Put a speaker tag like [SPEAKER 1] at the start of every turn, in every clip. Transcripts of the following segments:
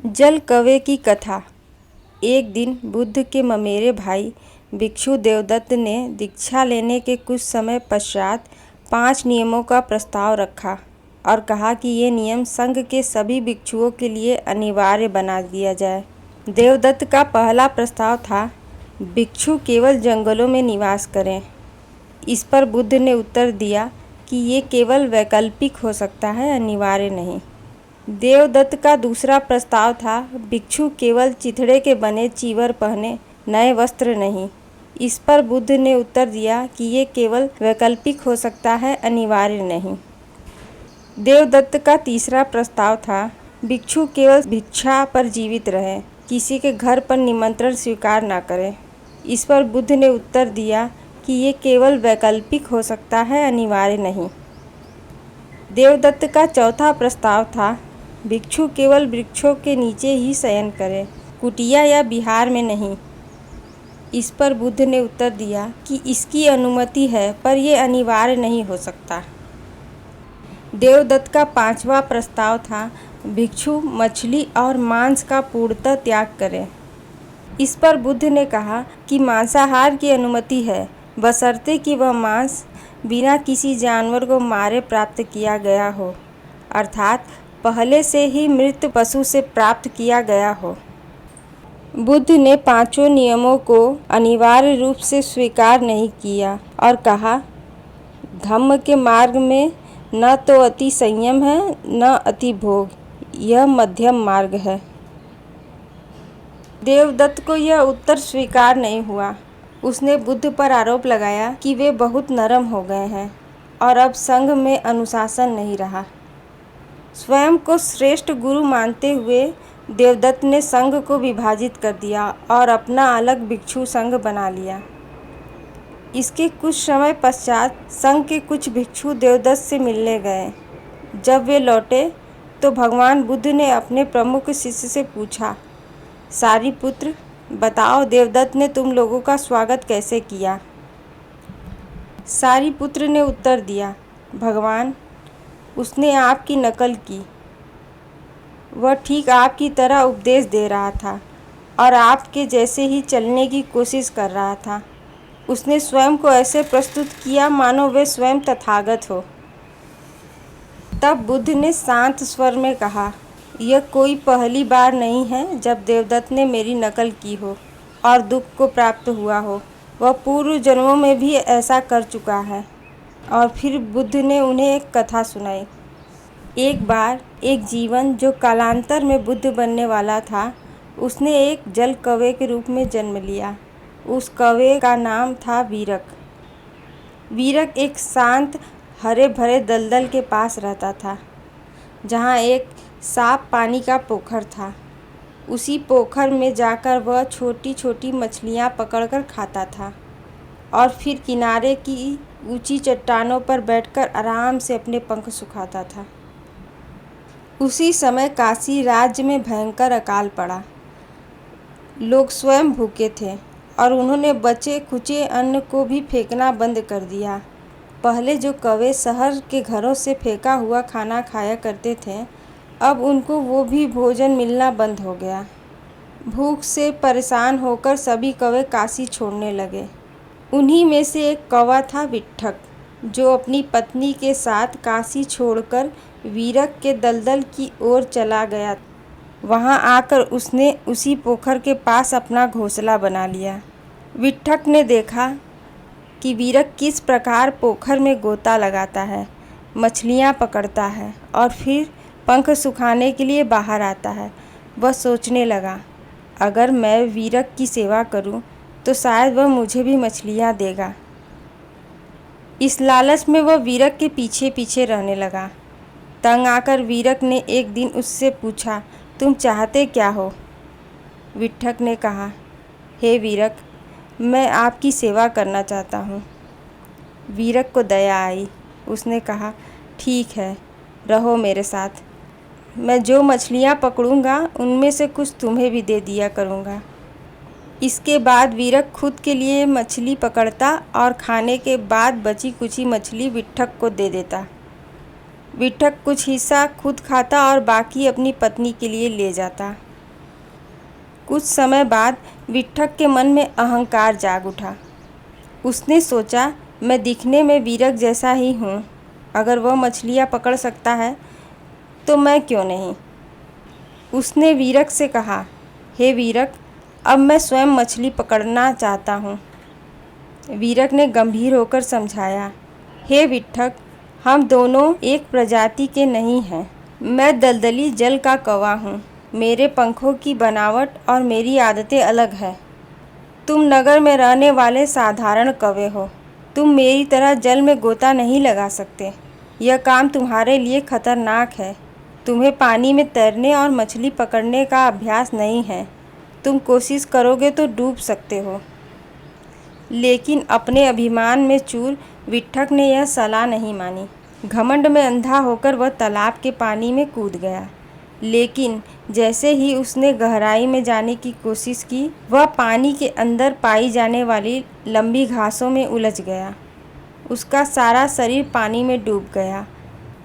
[SPEAKER 1] जल कौवे की कथा। एक दिन बुद्ध के ममेरे भाई भिक्षु देवदत्त ने दीक्षा लेने के कुछ समय पश्चात 5 नियमों का प्रस्ताव रखा और कहा कि ये नियम संघ के सभी भिक्षुओं के लिए अनिवार्य बना दिया जाए। देवदत्त का पहला प्रस्ताव था, भिक्षु केवल जंगलों में निवास करें। इस पर बुद्ध ने उत्तर दिया कि ये केवल वैकल्पिक हो सकता है, अनिवार्य नहीं। देवदत्त का दूसरा प्रस्ताव था, भिक्षु केवल चिथड़े के बने चीवर पहने, नए वस्त्र नहीं। इस पर बुद्ध ने उत्तर दिया कि ये केवल वैकल्पिक हो सकता है, अनिवार्य नहीं। देवदत्त का तीसरा प्रस्ताव था, भिक्षु केवल भिक्षा पर जीवित रहे, किसी के घर पर निमंत्रण स्वीकार न करें। इस पर बुद्ध ने उत्तर दिया कि ये केवल वैकल्पिक हो सकता है, अनिवार्य नहीं। देवदत्त का चौथा प्रस्ताव था, भिक्षु केवल वृक्षों के नीचे ही शयन करे, कुटिया या विहार में नहीं। इस पर बुद्ध ने उत्तर दिया कि इसकी अनुमति है, पर यह अनिवार्य नहीं हो सकता। देवदत्त का पांचवा प्रस्ताव था, भिक्षु मछली और मांस का पूर्णतः त्याग करे। इस पर बुद्ध ने कहा कि मांसाहार की अनुमति है, बशर्ते कि वह मांस बिना किसी जानवर को मारे प्राप्त किया गया हो, अर्थात पहले से ही मृत पशु से प्राप्त किया गया हो। बुद्ध ने 5 नियमों को अनिवार्य रूप से स्वीकार नहीं किया और कहा, धम्म के मार्ग में न तो अति संयम है, न अति भोग, यह मध्यम मार्ग है। देवदत्त को यह उत्तर स्वीकार नहीं हुआ। उसने बुद्ध पर आरोप लगाया कि वे बहुत नरम हो गए हैं और अब संघ में अनुशासन नहीं रहा। स्वयं को श्रेष्ठ गुरु मानते हुए देवदत्त ने संघ को विभाजित कर दिया और अपना अलग भिक्षु संघ बना लिया। इसके कुछ समय पश्चात संघ के कुछ भिक्षु देवदत्त से मिलने गए। जब वे लौटे तो भगवान बुद्ध ने अपने प्रमुख शिष्य से पूछा, सारिपुत्र, बताओ देवदत्त ने तुम लोगों का स्वागत कैसे किया? सारिपुत्र ने उत्तर दिया, भगवान, उसने आपकी नकल की। वह ठीक आपकी तरह उपदेश दे रहा था और आपके जैसे ही चलने की कोशिश कर रहा था। उसने स्वयं को ऐसे प्रस्तुत किया मानो वे स्वयं तथागत हो। तब बुद्ध ने शांत स्वर में कहा, यह कोई पहली बार नहीं है जब देवदत्त ने मेरी नकल की हो और दुख को प्राप्त हुआ हो। वह पूर्व जन्मों में भी ऐसा कर चुका है। और फिर बुद्ध ने उन्हें एक कथा सुनाई। एक बार एक जीवन जो कालांतर में बुद्ध बनने वाला था, उसने एक जल कौवे के रूप में जन्म लिया। उस कौवे का नाम था वीरक। वीरक एक शांत हरे भरे दलदल के पास रहता था, जहाँ एक साफ पानी का पोखर था। उसी पोखर में जाकर वह छोटी छोटी मछलियाँ पकड़कर खाता था और फिर किनारे की ऊंची चट्टानों पर बैठकर आराम से अपने पंख सुखाता था। उसी समय काशी राज्य में भयंकर अकाल पड़ा। लोग स्वयं भूखे थे और उन्होंने बचे खुचे अन्न को भी फेंकना बंद कर दिया। पहले जो कौवे शहर के घरों से फेंका हुआ खाना खाया करते थे, अब उनको वो भी भोजन मिलना बंद हो गया। भूख से परेशान होकर सभी कौवे काशी छोड़ने लगे। उन्हीं में से एक कौवा था विट्ठक, जो अपनी पत्नी के साथ काशी छोड़कर वीरक के दलदल की ओर चला गया। वहां आकर उसने उसी पोखर के पास अपना घोंसला बना लिया। विट्ठक ने देखा कि वीरक किस प्रकार पोखर में गोता लगाता है, मछलियां पकड़ता है और फिर पंख सुखाने के लिए बाहर आता है। वह सोचने लगा, अगर मैं वीरक की सेवा करूं तो शायद वह मुझे भी मछलियां देगा। इस लालच में वह वीरक के पीछे पीछे रहने लगा। तंग आकर वीरक ने एक दिन उससे पूछा, तुम चाहते क्या हो? विट्ठक ने कहा, हे वीरक, मैं आपकी सेवा करना चाहता हूँ। वीरक को दया आई। उसने कहा, ठीक है, रहो मेरे साथ। मैं जो मछलियाँ पकड़ूंगा उनमें से कुछ तुम्हें भी दे दिया करूँगा। इसके बाद वीरक खुद के लिए मछली पकड़ता और खाने के बाद बची कुची मछली विट्ठक को दे देता। विट्ठक कुछ हिस्सा खुद खाता और बाकी अपनी पत्नी के लिए ले जाता। कुछ समय बाद विठ्ठक के मन में अहंकार जाग उठा। उसने सोचा, मैं दिखने में वीरक जैसा ही हूँ, अगर वह मछलियाँ पकड़ सकता है तो मैं क्यों नहीं। उसने वीरक से कहा, हे वीरक, अब मैं स्वयं मछली पकड़ना चाहता हूँ। वीरक ने गंभीर होकर समझाया, हे विठ्ठक, हम दोनों एक प्रजाति के नहीं हैं। मैं दलदली जल का कौवा हूँ। मेरे पंखों की बनावट और मेरी आदतें अलग हैं। तुम नगर में रहने वाले साधारण कौवे हो। तुम मेरी तरह जल में गोता नहीं लगा सकते। यह काम तुम्हारे लिए खतरनाक है। तुम्हें पानी में तैरने और मछली पकड़ने का अभ्यास नहीं है। तुम कोशिश करोगे तो डूब सकते हो। लेकिन अपने अभिमान में चूर विठ्ठक ने यह सलाह नहीं मानी। घमंड में अंधा होकर वह तालाब के पानी में कूद गया। लेकिन जैसे ही उसने गहराई में जाने की कोशिश की, वह पानी के अंदर पाई जाने वाली लंबी घासों में उलझ गया। उसका सारा शरीर पानी में डूब गया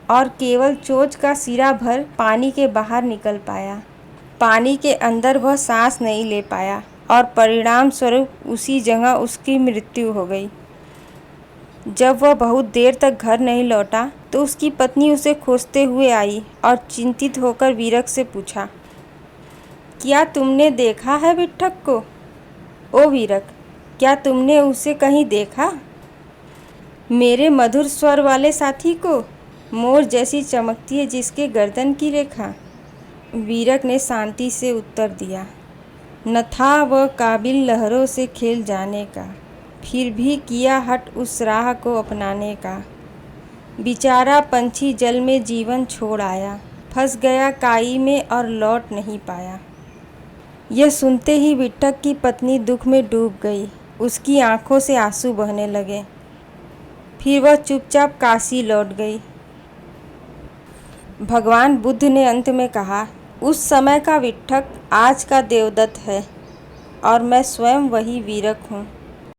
[SPEAKER 1] और केवल चोंच का सिरा भर पानी के बाहर निकल पाया। पानी के अंदर वह सांस नहीं ले पाया और परिणाम स्वरूप उसी जगह उसकी मृत्यु हो गई। जब वह बहुत देर तक घर नहीं लौटा तो उसकी पत्नी उसे खोजते हुए आई और चिंतित होकर वीरक से पूछा, क्या तुमने देखा है विठ्ठक को? ओ वीरक, क्या तुमने उसे कहीं देखा? मेरे मधुर स्वर वाले साथी को, मोर जैसी चमकती है जिसके गर्दन की रेखा। वीरक ने शांति से उत्तर दिया, न था वह काबिल लहरों से खेल जाने का, फिर भी किया हट उस राह को अपनाने का। बेचारा पंछी जल में जीवन छोड़ आया, फंस गया काई में और लौट नहीं पाया। यह सुनते ही विठ्ठक की पत्नी दुख में डूब गई। उसकी आंखों से आंसू बहने लगे। फिर वह चुपचाप काशी लौट गई। भगवान बुद्ध ने अंत में कहा, उस समय का विठ्ठक आज का देवदत्त है और मैं स्वयं वही वीरक हूँ।